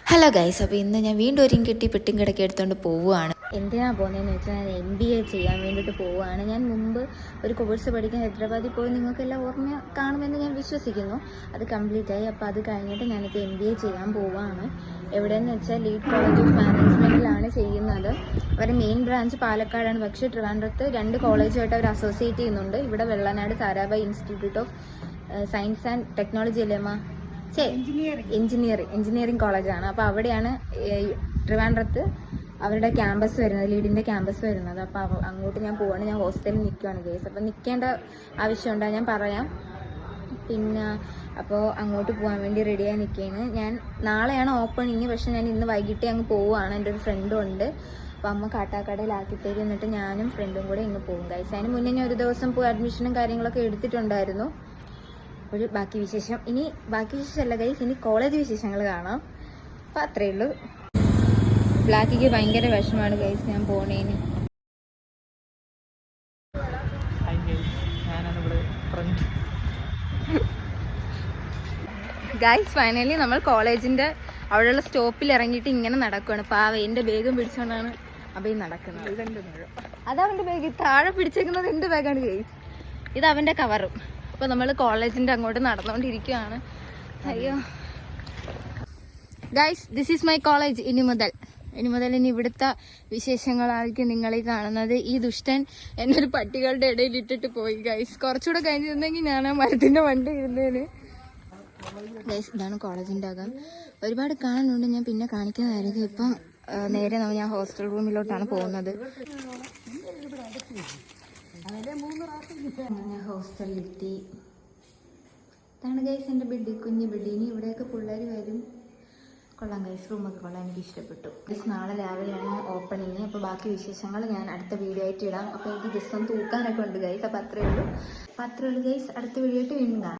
Hello guys, അപ്പോൾ ഇന്ന് ഞാൻ വീണ്ടും ഒരു കെട്ടി പെട്ടിയും കിടക്കി എടുത്തുകൊണ്ട് പോവുകയാണ്. എന്തിനാണ് പോകുന്നതെന്ന് വെച്ചാൽ ഞാൻ MBA ചെയ്യാൻ വേണ്ടിയിട്ട് പോവുകയാണ്. ഞാൻ മുമ്പ് ഒരു കോഴ്സ് പഠിക്കാൻ ഹൈദരാബാദിൽ പോയി, നിങ്ങൾക്കെല്ലാം ഓർമ്മ കാണുമെന്ന് ഞാൻ വിശ്വസിക്കുന്നു. അത് കംപ്ലീറ്റ് ആയി. അപ്പോൾ അത് കഴിഞ്ഞിട്ട് ഞാനിപ്പോൾ MBA ചെയ്യാൻ പോവുകയാണ്. എവിടെയെന്ന് വെച്ചാൽ ലീഡ് കോളേജ് ഓഫ് മാനേജ്മെൻറ്റിലാണ് ചെയ്യുന്നത്. അവരുടെ മെയിൻ ബ്രാഞ്ച് പാലക്കാടാണ്, പക്ഷേ ട്രിവാൻഡ്രത്ത് 2 കോളേജുമായിട്ട് അവർ അസോസിയേറ്റ് ചെയ്യുന്നുണ്ട്. ഇവിടെ Vellanad Sarabhai institute of science and technology അല്ലേ അമ്മ? എഞ്ചിനീയറിംഗ് കോളേജാണ്. അപ്പോൾ അവിടെയാണ് ട്രിവാൻഡ്രത്ത് അവരുടെ ക്യാമ്പസ് വരുന്നത്, ലീഡിൻ്റെ ക്യാമ്പസ് വരുന്നത്. അപ്പോൾ അങ്ങോട്ട് ഞാൻ പോവാണ്. ഞാൻ ഹോസ്റ്റലിൽ നിൽക്കുകയാണ് കേസ്. അപ്പോൾ നിൽക്കേണ്ട ആവശ്യമുണ്ടോ ഞാൻ പറയാം. പിന്നെ അപ്പോൾ അങ്ങോട്ട് പോകാൻ വേണ്ടി റെഡിയായി നിൽക്കുകയാണ് ഞാൻ. നാളെയാണ് ഓപ്പണിങ്, പക്ഷെ ഞാൻ ഇന്ന് വൈകിട്ടേ അങ്ങ് പോവുകയാണ്. എൻ്റെ ഒരു ഫ്രണ്ടും ഉണ്ട്. അപ്പോൾ അമ്മ കാട്ടാക്കടയിലാക്കി തരും. എന്നിട്ട് ഞാനും ഫ്രണ്ടും കൂടെ ഇങ്ങ് പോകും ഗൈസ്. അതിന് മുന്നേ ഞാൻ ഒരു ദിവസം പോയി അഡ്മിഷനും കാര്യങ്ങളൊക്കെ എടുത്തിട്ടുണ്ടായിരുന്നു. ഒരു ബാക്കി വിശേഷമല്ല ഗൈസ്, ഇനി കോളേജ് വിശേഷങ്ങൾ കാണാം. അപ്പം അത്രയേ ഉള്ളൂ. ബ്ലാക്കിക്ക് ഭയങ്കര വിഷമമാണ് ഗൈസ് ഞാൻ പോണേന്. ഗൈസ് ഫൈനലി നമ്മൾ കോളേജിൻ്റെ അവിടെയുള്ള സ്റ്റോപ്പിൽ ഇറങ്ങിയിട്ട് ഇങ്ങനെ നടക്കുകയാണ്. പാവ എൻ്റെ ബാഗും പിടിച്ചുകൊണ്ടാണ് അഭയും നടക്കുന്നത്. അതവൻ്റെ ബാഗ്, താഴെ പിടിച്ചേക്കുന്നത് എൻ്റെ ബാഗാണ് ഗൈസ്. ഇത് അവൻ്റെ കവറും. അപ്പോൾ നമ്മൾ കോളേജിൻ്റെ അങ്ങോട്ട് നടന്നുകൊണ്ടിരിക്കുകയാണ്. അയ്യോ guys, this is my college. ഇനി മുതൽ ഇവിടുത്തെ വിശേഷങ്ങളായിരിക്കും നിങ്ങളീ കാണുന്നത്. ഈ ദുഷ്ടൻ എന്നൊരു പട്ടികളുടെ ഇടയിൽ ഇട്ടിട്ട് പോയി ഗൈസ്. കുറച്ചുകൂടെ കഴിഞ്ഞിരുന്നെങ്കിൽ ഞാൻ ആ മരത്തിൻ്റെ വണ്ടി ഇരുന്നേന് ഗൈസ്. ഇതാണ് കോളേജിൻ്റെ അകം. ഒരുപാട് കാണാനുണ്ട്, ഞാൻ പിന്നെ കാണിക്കുന്നതായിരിക്കും. ഇപ്പം നേരെ ഞാൻ ഹോസ്റ്റൽ റൂമിലോട്ടാണ് പോകുന്നത്. ഞാൻ ഹോസ്റ്റലിലെത്തി. ഇതാണ് ഗൈസ് എൻ്റെ ബെഡ്, കുഞ്ഞ് ബെഡ്. ഇനി ഇവിടെയൊക്കെ പിള്ളേർ വരും. കൊള്ളാം ഗൈസ്, റൂമൊക്കെ കൊള്ളാം, എനിക്ക് ഇഷ്ടപ്പെട്ടു. ഗൈസ് നാളെ രാവിലെയാണ് ഓപ്പണിങ്. അപ്പോൾ ബാക്കി വിശേഷങ്ങൾ ഞാൻ അടുത്ത വീഡിയോ ആയിട്ട് ഇടാം. അപ്പോൾ എനിക്ക് ജസ്റ്റ് ഒന്ന് തൂക്കാനൊക്കെ ഉണ്ട് ഗൈസ്. അപ്പോൾ അത്രയേ ഉള്ളൂ ഗൈസ്. അടുത്ത വീഡിയോ ആയിട്ട് വീണ്ടും കാണാം.